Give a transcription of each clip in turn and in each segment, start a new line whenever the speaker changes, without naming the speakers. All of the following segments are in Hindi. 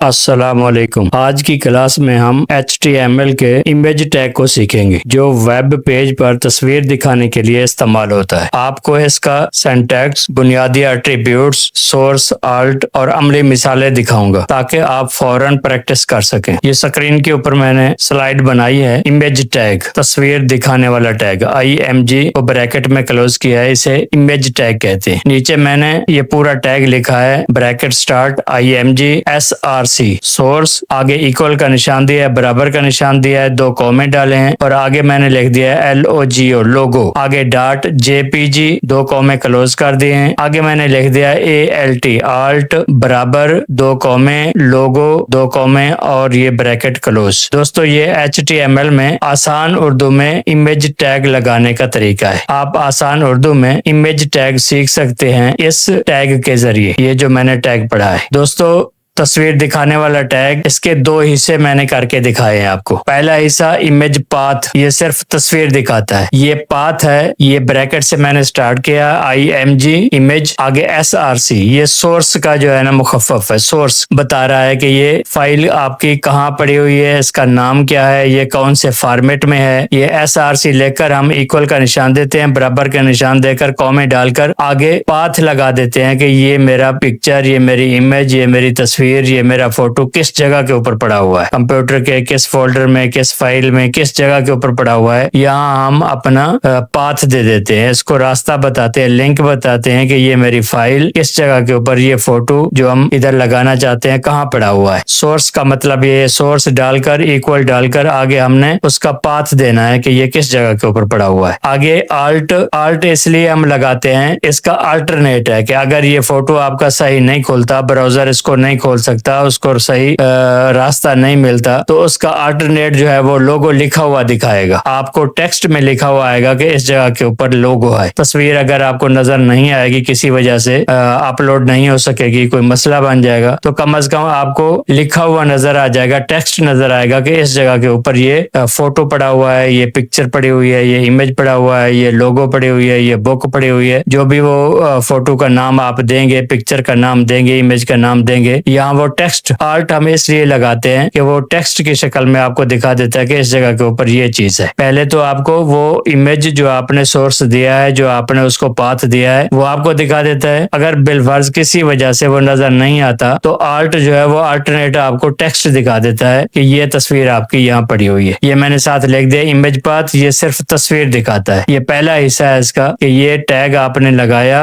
अस्सलामुअलैकुम। आज की क्लास में हम HTML के इमेज टैग को सीखेंगे जो वेब पेज पर तस्वीर दिखाने के लिए इस्तेमाल होता है। आपको इसका सिंटैक्स, बुनियादी एट्रीब्यूट्स, सोर्स, आल्ट और अमली मिसालें दिखाऊंगा ताकि आप फौरन प्रैक्टिस कर सकें। ये स्क्रीन के ऊपर मैंने स्लाइड बनाई है। इमेज टैग, तस्वीर दिखाने वाला टैग, IMG को ब्रैकेट में क्लोज किया है, इसे इमेज टैग कहते हैं। नीचे मैंने ये पूरा टैग लिखा है, bracket start IMG SRC source, आगे इक्वल का निशान दिया है, बराबर का निशान दिया है, 2 कॉमे डाले हैं और आगे मैंने लिख दिया है LOGO लोगो, आगे डॉट JPG 2 कॉमे क्लोज कर दिए हैं, आगे मैंने लिख दिया है ALT आल्ट बराबर 2 कॉमे लोगो 2 कॉमे और ये ब्रैकेट क्लोज। दोस्तों ये HTML में आसान उर्दू में इमेज टैग लगाने का तरीका है। आप आसान उर्दू में इमेज टैग सीख सकते हैं इस टैग के जरिए। ये जो मैंने टैग पढ़ा है दोस्तों, तस्वीर दिखाने वाला टैग, इसके 2 हिस्से मैंने करके दिखाए हैं आपको। पहला हिस्सा इमेज पाथ, ये सिर्फ तस्वीर दिखाता है। ये पाथ है, ये ब्रैकेट से मैंने स्टार्ट किया, IMG इमेज, आगे SRC, ये सोर्स का जो है ना मुखफ़फ़ है। सोर्स बता रहा है कि ये फाइल आपकी कहाँ पड़ी हुई है, इसका नाम क्या है, ये कौन से फॉर्मेट में है। ये SRC लेकर हम इक्वल का निशान देते हैं, बराबर का निशान देकर कॉमे डालकर आगे पाथ लगा देते हैं कि ये मेरा पिक्चर, ये मेरी इमेज, ये मेरी तस्वीर, ये मेरा फोटो किस जगह के ऊपर पड़ा हुआ है, कंप्यूटर के किस फोल्डर में, किस फाइल में, किस जगह के ऊपर पड़ा हुआ है। यहाँ हम अपना पाथ दे देते हैं, इसको रास्ता बताते हैं, लिंक बताते हैं कि ये मेरी फाइल किस जगह के ऊपर, ये फोटो जो हम इधर लगाना चाहते हैं कहाँ पड़ा हुआ है। सोर्स का मतलब ये सोर्स डालकर इक्वल डालकर आगे हमने उसका पाथ देना है कि ये किस जगह के ऊपर पड़ा हुआ है। आगे आल्ट इसलिए हम लगाते हैं, इसका अल्टरनेट है कि अगर ये फोटो आपका सही नहीं खुलता, ब्राउजर इसको नहीं खोल सकता, उसको सही रास्ता नहीं मिलता, तो उसका अल्टरनेट जो है वो लोगो लिखा हुआ दिखाएगा। आपको टेक्स्ट में लिखा हुआ आएगा कि इस जगह के ऊपर लोगो है। तस्वीर अगर आपको नजर नहीं आएगी, किसी वजह से अपलोड नहीं हो सकेगी, कोई मसला बन जाएगा, तो कम से कम आपको लिखा हुआ नजर आ जाएगा, टेक्स्ट नजर आएगा कि इस जगह के ऊपर ये फोटो पड़ा हुआ है, ये पिक्चर पड़ी हुई है, ये इमेज पड़ा हुआ है, ये लोगो पड़ी हुई है, ये बुक पड़ी हुई है। जो भी वो फोटो का नाम आप देंगे, पिक्चर का नाम देंगे, इमेज का नाम देंगे, यहाँ वो टेक्स्ट आल्ट हम इसलिए लगाते हैं कि वो टेक्स्ट की शक्ल में आपको दिखा देता है कि इस जगह के ऊपर ये चीज है। पहले तो आपको वो इमेज जो आपने सोर्स दिया है, जो आपने उसको पाथ दिया है, वो आपको दिखा देता है। अगर बिलफर्ज किसी वजह से वो नजर नहीं आता तो आल्ट जो है वो अल्टरनेट आपको टेक्स्ट दिखा देता है कि ये तस्वीर आपकी यहाँ पड़ी हुई है। ये मैंने साथ लिख दिया इमेज पाथ, ये सिर्फ तस्वीर दिखाता है। ये पहला हिस्सा है इसका कि ये टैग आपने लगाया,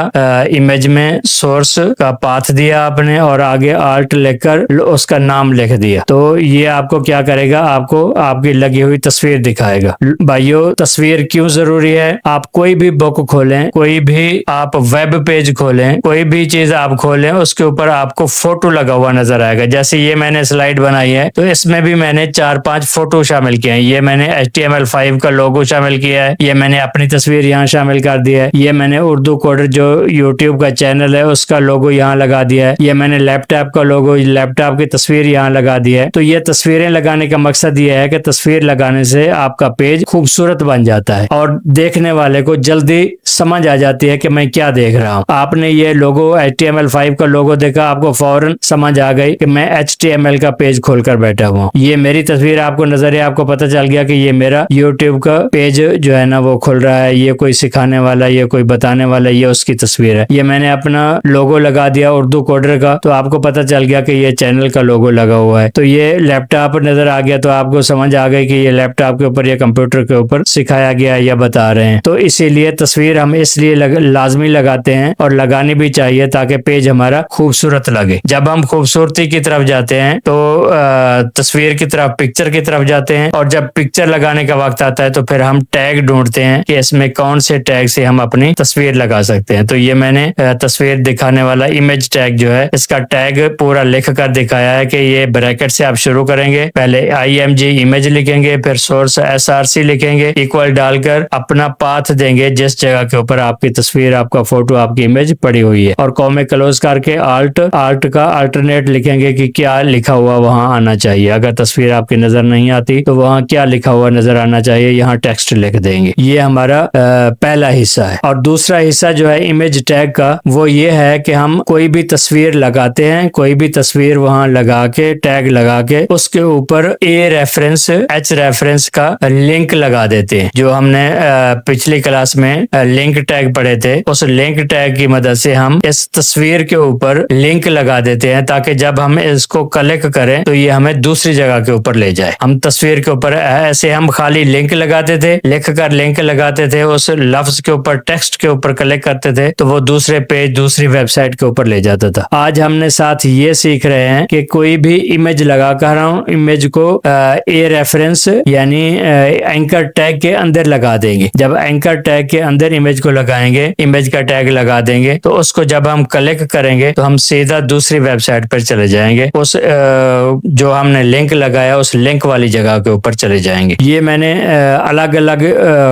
इमेज में सोर्स का पाथ दिया आपने और आगे आल्ट लेकर उसका नाम लिख दिया, तो ये आपको क्या करेगा, आपको आपकी लगी हुई तस्वीर दिखाएगा। भाइयों, तस्वीर क्यों जरूरी है? आप कोई भी बुक खोलें, कोई भी आप वेब पेज खोलें, कोई भी चीज आप खोलें, उसके ऊपर आपको फोटो लगा हुआ नजर आएगा। जैसे ये मैंने स्लाइड बनाई है, तो इसमें भी मैंने 4-5 फोटो शामिल किए हैं। ये मैंने HTML5 का लोगो शामिल किया है, ये मैंने अपनी तस्वीर यहाँ शामिल कर दिया है, ये मैंने उर्दू कोडर जो यूट्यूब का चैनल है उसका लोगो यहाँ लगा दिया है, ये मैंने लैपटॉप का लोगो, लैपटॉप की तस्वीर यहाँ लगा दी है। तो ये तस्वीरें लगाने का मकसद ये है कि तस्वीर लगाने से आपका पेज खूबसूरत बन जाता है और देखने वाले को जल्दी समझ आ जाती है कि मैं क्या देख रहा हूँ। आपने ये लोगो HTML5 का लोगो देखा, आपको फौरन समझ आ गई कि मैं HTML का पेज खोलकर बैठा हुआ हूँ। ये मेरी तस्वीर आपको नजर है, आपको पता चल गया कि ये मेरा YouTube का पेज जो है ना वो खुल रहा है, ये कोई सिखाने वाला, ये कोई बताने वाला, ये उसकी तस्वीर है। ये मैंने अपना लोगो लगा दिया उर्दू कोडर का, तो आपको पता चल गया कि ये चैनल का लोगो लगा हुआ है। तो ये लैपटॉप नजर आ गया, तो आपको समझ आ गई कि ये लैपटॉप के ऊपर या कंप्यूटर के ऊपर सिखाया गया या बता रहे हैं। तो इसीलिए तस्वीर हम इसलिए लाजमी लगाते हैं और लगानी भी चाहिए ताकि पेज हमारा खूबसूरत लगे। जब हम खूबसूरती की तरफ जाते हैं तो तस्वीर की तरफ, पिक्चर की तरफ जाते हैं, और जब पिक्चर लगाने का वक्त आता है तो फिर हम टैग ढूंढते हैं कि इसमें कौन से टैग से हम अपनी तस्वीर लगा सकते हैं। तो ये मैंने तस्वीर दिखाने वाला इमेज टैग जो है, इसका टैग पूरा लिख कर दिखाया है कि ये ब्रैकेट से आप शुरू करेंगे, पहले IMG इमेज लिखेंगे, फिर सोर्स SRC लिखेंगे, इक्वल डालकर अपना पाथ देंगे जिस जगह के ऊपर आपकी तस्वीर, आपका फोटो, आपकी इमेज पड़ी हुई है, और कॉमे क्लोज करके आल्ट का अल्टरनेट लिखेंगे कि क्या लिखा हुआ वहां आना चाहिए। अगर तस्वीर आपकी नजर नहीं आती तो वहां क्या लिखा हुआ नजर आना चाहिए, यहाँ टेक्स्ट लिख देंगे। ये हमारा पहला हिस्सा है। और दूसरा हिस्सा जो है इमेज टैग का, वो ये है कि हम कोई भी तस्वीर लगाते हैं, कोई भी भी तस्वीर वहां लगा के टैग लगा के उसके ऊपर ए रेफरेंस एच रेफरेंस का लिंक लगा देते हैं। जो हमने पिछली क्लास में लिंक टैग पढ़े थे, उस लिंक टैग की मदद से हम इस तस्वीर के ऊपर लिंक लगा देते हैं ताकि जब हम इसको क्लिक करें तो ये हमें दूसरी जगह के ऊपर ले जाए। हम तस्वीर के ऊपर ऐसे हम खाली लिंक लगाते थे, लिख कर लिंक लगाते थे, उस लफ्ज के ऊपर टेक्स्ट के ऊपर क्लिक करते थे तो वो दूसरे पेज दूसरी वेबसाइट के ऊपर ले जाता था। आज हमने साथ ये सीख रहे हैं कि कोई भी इमेज लगा कर हम इमेज को ए रेफरेंस यानी एंकर टैग के अंदर लगा देंगे। जब एंकर टैग के अंदर इमेज को लगाएंगे, इमेज का टैग लगा देंगे तो उसको जब हम क्लिक करेंगे तो हम सीधा दूसरी वेबसाइट पर चले जाएंगे। उस जो हमने लिंक लगाया उस लिंक वाली जगह के ऊपर चले जाएंगे। ये मैंने अलग अलग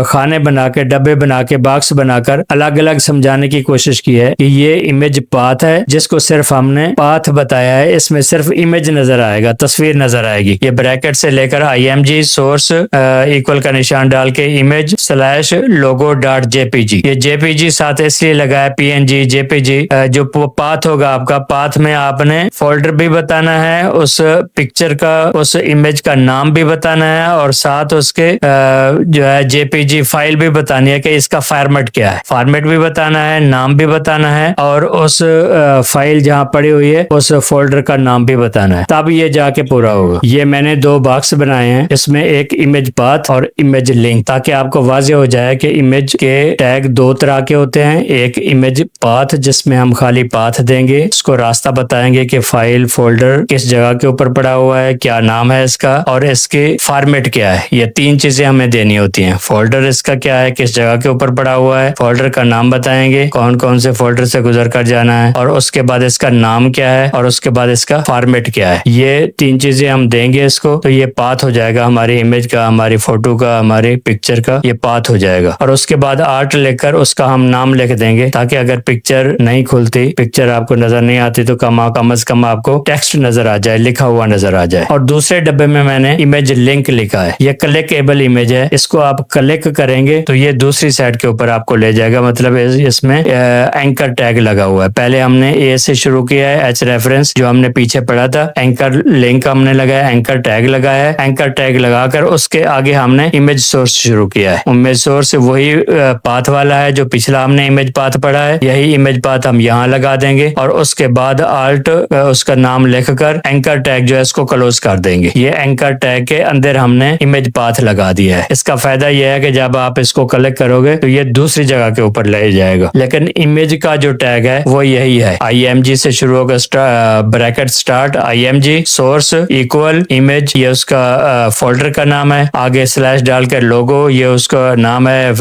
खाने बना के, डब्बे बना के, बॉक्स बनाकर अलग अलग समझाने की कोशिश की है कि ये इमेज पाथ है जिसको सिर्फ हमने पाथ बताया है। इसमें सिर्फ इमेज नजर आएगा, तस्वीर नजर आएगी। ये ब्रैकेट से लेकर IMG सोर्स इक्वल का निशान डाल के इमेज स्लैश लोगो डॉट JPG, ये JPG साथ इसलिए लगाया PNG JPG। जो पाथ होगा आपका, पाथ में आपने फोल्डर भी बताना है, उस पिक्चर का उस इमेज का नाम भी बताना है और साथ उसके जो है JPG फाइल भी बतानी है कि इसका फॉर्मेट क्या है। फॉर्मेट भी बताना है, नाम भी बताना है और उस फाइल जहां पड़ी हुई है उस फोल्डर का नाम भी बताना है, तब ये जाके पूरा होगा। ये मैंने दो बॉक्स बनाए हैं, इसमें एक इमेज पाथ और इमेज लिंक, ताकि आपको वाज़ेह हो जाए कि इमेज के टैग दो तरह के होते हैं। एक इमेज पाथ जिसमें हम खाली पाथ देंगे, उसको रास्ता बताएंगे कि फाइल फोल्डर किस जगह के ऊपर पड़ा हुआ है, क्या नाम है इसका और इसके फॉर्मेट क्या है। ये तीन चीजें हमें देनी होती हैं। फोल्डर इसका क्या है, किस जगह के ऊपर पड़ा हुआ है, फोल्डर का नाम बताएंगे, कौन कौन से फोल्डर से गुजर कर जाना है और उसके बाद इसका नाम क्या है और उसके बाद इसका फॉर्मेट क्या है। ये तीन चीजें हम देंगे इसको तो ये पाथ हो जाएगा हमारी इमेज का, हमारी फोटो का, हमारी पिक्चर का, ये पाथ हो जाएगा। और उसके बाद आर्ट लिखकर उसका हम नाम लिख देंगे ताकि अगर पिक्चर नहीं खुलती, पिक्चर आपको नजर नहीं आती तो कम से कम आपको टेक्स्ट नजर आ जाए, लिखा हुआ नजर आ जाए। और दूसरे डब्बे में मैंने इमेज लिंक लिखा है, ये क्लिकेबल इमेज है, इसको आप क्लिक करेंगे तो ये दूसरी साइड के ऊपर आपको ले जाएगा। मतलब इसमें एंकर टैग लगा हुआ है। पहले हमने ए से शुरू किया है, एच रेफरेंस जो हमने पीछे पढ़ा था, एंकर लिंक हमने लगाया, एंकर टैग लगाया है, एंकर टैग लगाकर उसके आगे हमने इमेज सोर्स शुरू किया है। इमेज सोर्स वही पाथ वाला है जो पिछला हमने इमेज पाथ पढ़ा है, यही इमेज पाथ हम यहाँ लगा देंगे और उसके बाद आल्ट उसका नाम लिखकर एंकर टैग जो है इसको क्लोज कर देंगे। ये एंकर टैग के अंदर हमने इमेज पाथ लगा दिया है। इसका फायदा यह है कि जब आप इसको कलेक्ट करोगे तो ये दूसरी जगह के ऊपर ले जाएगा, लेकिन इमेज का जो टैग है वो यही है। IMG से शुरू होगा, bracket start IMG source equal image, ये उसका फोल्डर का नाम है, आगे स्लैश डालकर लोगो, ये उसका नाम है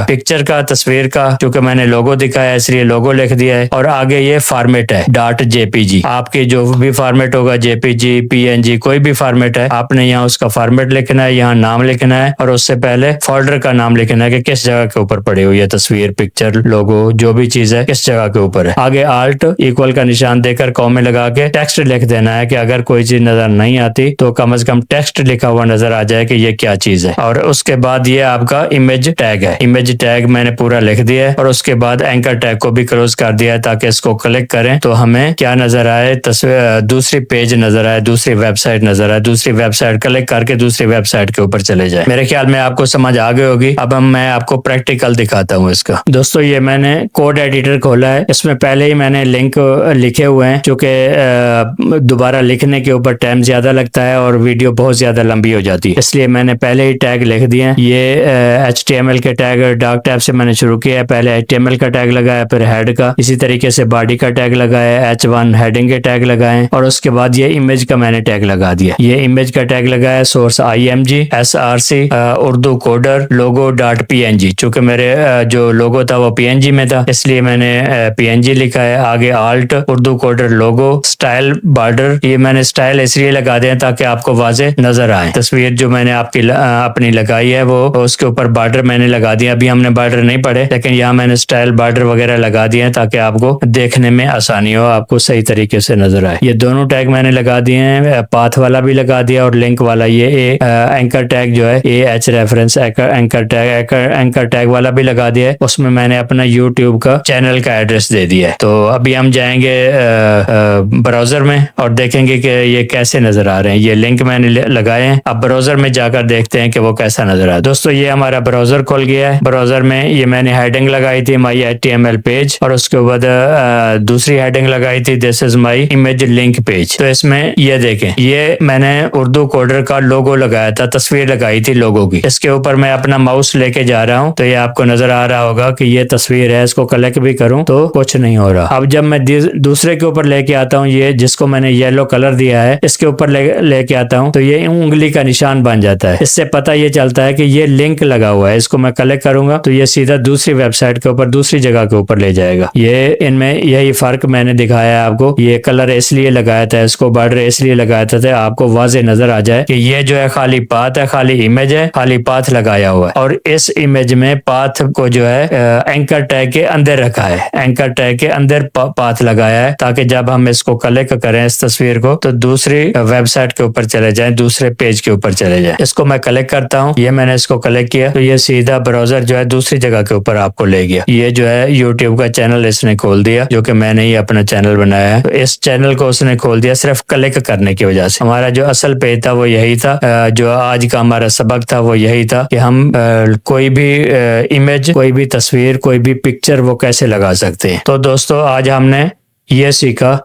पिक्चर का, तस्वीर का, क्योंकि मैंने लोगो दिखाया है इसलिए लोगो लिख दिया है, और आगे ये फॉर्मेट है .jpg। आपके जो भी फॉर्मेट होगा JPG PNG कोई भी फॉर्मेट है, आपने यहाँ उसका फॉर्मेट लिखना है, यहाँ नाम लिखना है और उससे पहले फोल्डर का नाम लिखना है कि किस जगह के ऊपर पड़ी हुई है तस्वीर, पिक्चर, लोगो, जो भी चीज है किस जगह के ऊपर है। आगे आल्ट इक्वल का निशान देकर कॉमे लगा के टेक्स्ट लिख देना है कि अगर कोई चीज नजर नहीं आती तो कम से कम टेक्स्ट लिखा हुआ नजर आ जाए कि ये क्या चीज है। और उसके बाद ये आपका इमेज टैग है, इमेज टैग मैंने पूरा लिख दिया है और उसके बाद एंकर टैग को भी क्लोज कर दिया है ताकि इसको क्लिक करें तो हमें क्या नजर आए, तस्वीर, दूसरी पेज नजर आए, दूसरी वेबसाइट नजर आए, दूसरी वेबसाइट क्लिक करके दूसरी वेबसाइट के ऊपर चले जाए। मेरे ख्याल में आपको समझ आ गई होगी। अब मैं आपको प्रैक्टिकल दिखाता हूँ इसका। दोस्तों ये मैंने कोड एडिटर खोला है, इसमें पहले ही मैंने लिंक लिखे हुए हैं, क्योंकि दोबारा लिखने के ऊपर टाइम ज्यादा लगता है और वीडियो बहुत ज्यादा लंबी हो जाती है, इसलिए मैंने पहले ही टैग लिख दिए हैं। ये HTML के टैग डॉक टैब से मैंने शुरू किया है, पहले HTML का टैग लगाया, फिर हेड का, इसी तरीके से बॉडी का टैग लगाया, H1 हेडिंग के टैग लगाए और उसके बाद ये इमेज का मैंने टैग लगा दिया। ये इमेज का टैग लगाया, source IMG SRC Urdu coder logo .png, चूंकि मेरे जो लोगो था वो PNG में था इसलिए मैंने PNG लिखा है। आगे आल्ट उर्दू कोडर लोगो स्टाइल बॉर्डर, ये मैंने स्टाइल इसलिए लगा दिया ताकि आपको वाजे नजर आए। तस्वीर जो मैंने आपकी अपनी लगाई है वो उसके ऊपर बॉर्डर मैंने लगा दिया। अभी हमने बॉर्डर नहीं पढ़े लेकिन यहाँ मैंने स्टाइल बॉर्डर वगैरह लगा दिए हैं ताकि आपको देखने में आसानी हो, आपको सही तरीके से नजर आए। ये दोनों टैग मैंने लगा दिए हैं, पाथ वाला भी लगा दिया और लिंक वाला। ये एंकर टैग जो है एच रेफरेंस एंकर टैग वाला भी लगा दिया है, उसमें मैंने अपना YouTube का चैनल का एड्रेस दे दिया है। तो अभी हम जाएंगे ब्राउजर में और देखेंगे कि ये कैसे नजर आ रहे हैं। ये लिंक मैंने लगाए हैं, अब ब्राउजर में जाकर देखते हैं कि वो कैसा नजर आ रहा है। दोस्तों ये हमारा ब्राउजर खुल गया है। ब्राउजर में ये मैंने हेडिंग लगाई थी माई HTML पेज, और उसके बाद दूसरी हेडिंग लगाई थी this is my image link page. तो इसमें ये देखें, ये मैंने उर्दू कोडर का लोगो लगाया था, तस्वीर लगाई थी लोगो की। इसके ऊपर मैं अपना माउस लेके जा रहा हूँ तो ये आपको नजर आ रहा होगा कि ये तस्वीर है। इसको कलेक्ट भी करूँ तो कुछ नहीं हो रहा। अब जब मैं दूसरे के ऊपर लेके आता हूँ, ये जिसको मैंने येलो कलर दिया है इसके ऊपर लेके आता हूँ तो ये उंगली का निशान बन जाता है। इससे पता ये चलता है कि ये लिंक लगा हुआ है। इसको मैं कलेक्ट करूंगा तो ये सीधा दूसरी वेबसाइट के ऊपर, दूसरी जगह के ऊपर ले जाएगा। ये इनमें यही फर्क मैंने दिखाया है आपको। ये कलर इसलिए लगाया था, इसको बॉर्डर इसलिए लगाया था आपको वाजे नजर आ जाए कि ये जो है खाली पाथ है, खाली इमेज है, खाली पाथ लगाया हुआ है। और इस इमेज में पाथ को जो है एंकर टैग के अंदर रखा है, एंकर टैग के अंदर पाथ लगाया है, ताकि जब हम इसको कलेक्ट करें इस तस्वीर को तो दूसरी वेबसाइट के ऊपर चले जाए, दूसरे पेज के ऊपर चले जाए। इसको मैं कलेक्ट करता हूँ, ये मैंने इसको कलेक्ट किया तो ये सीधा ब्राउजर जो है दूसरी जगह के ऊपर आपको ले गया। ये जो है यूट्यूब का चैनल इसने खोल दिया, जो कि मैंने ही अपना चैनल बनाया है। तो इस चैनल को उसने खोल दिया सिर्फ क्लिक करने की वजह से। हमारा जो असल पेज था वो यही था, जो आज का हमारा सबक था वो यही था कि हम कोई भी इमेज, कोई भी तस्वीर, कोई भी पिक्चर वो कैसे लगा सकते हैं। तो दोस्तों आज हमने ये सीखा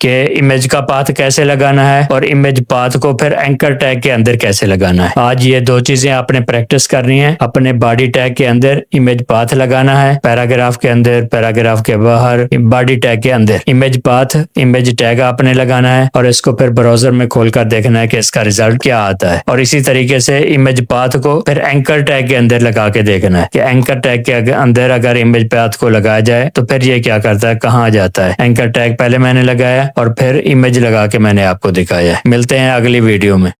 कि इमेज का पाथ कैसे लगाना है और इमेज पाथ को फिर एंकर टैग के अंदर कैसे लगाना है। आज ये दो चीजें आपने प्रैक्टिस करनी है। अपने बॉडी टैग के अंदर इमेज पाथ लगाना है, पैराग्राफ के अंदर, पैराग्राफ के बाहर, बॉडी टैग के अंदर इमेज पाथ, इमेज टैग आपने लगाना है और इसको फिर ब्राउजर में खोलकर देखना है कि इसका रिजल्ट क्या आता है। और इसी तरीके से इमेज पाथ को फिर एंकर टैग के अंदर लगा के देखना है कि एंकर टैग के अंदर अगर इमेज पाथ को लगाया जाए तो फिर ये क्या करता है, कहाँ जाता है। एंकर टैग पहले मैंने लगाया और फिर इमेज लगा के मैंने आपको दिखाया। मिलते हैं अगली वीडियो में।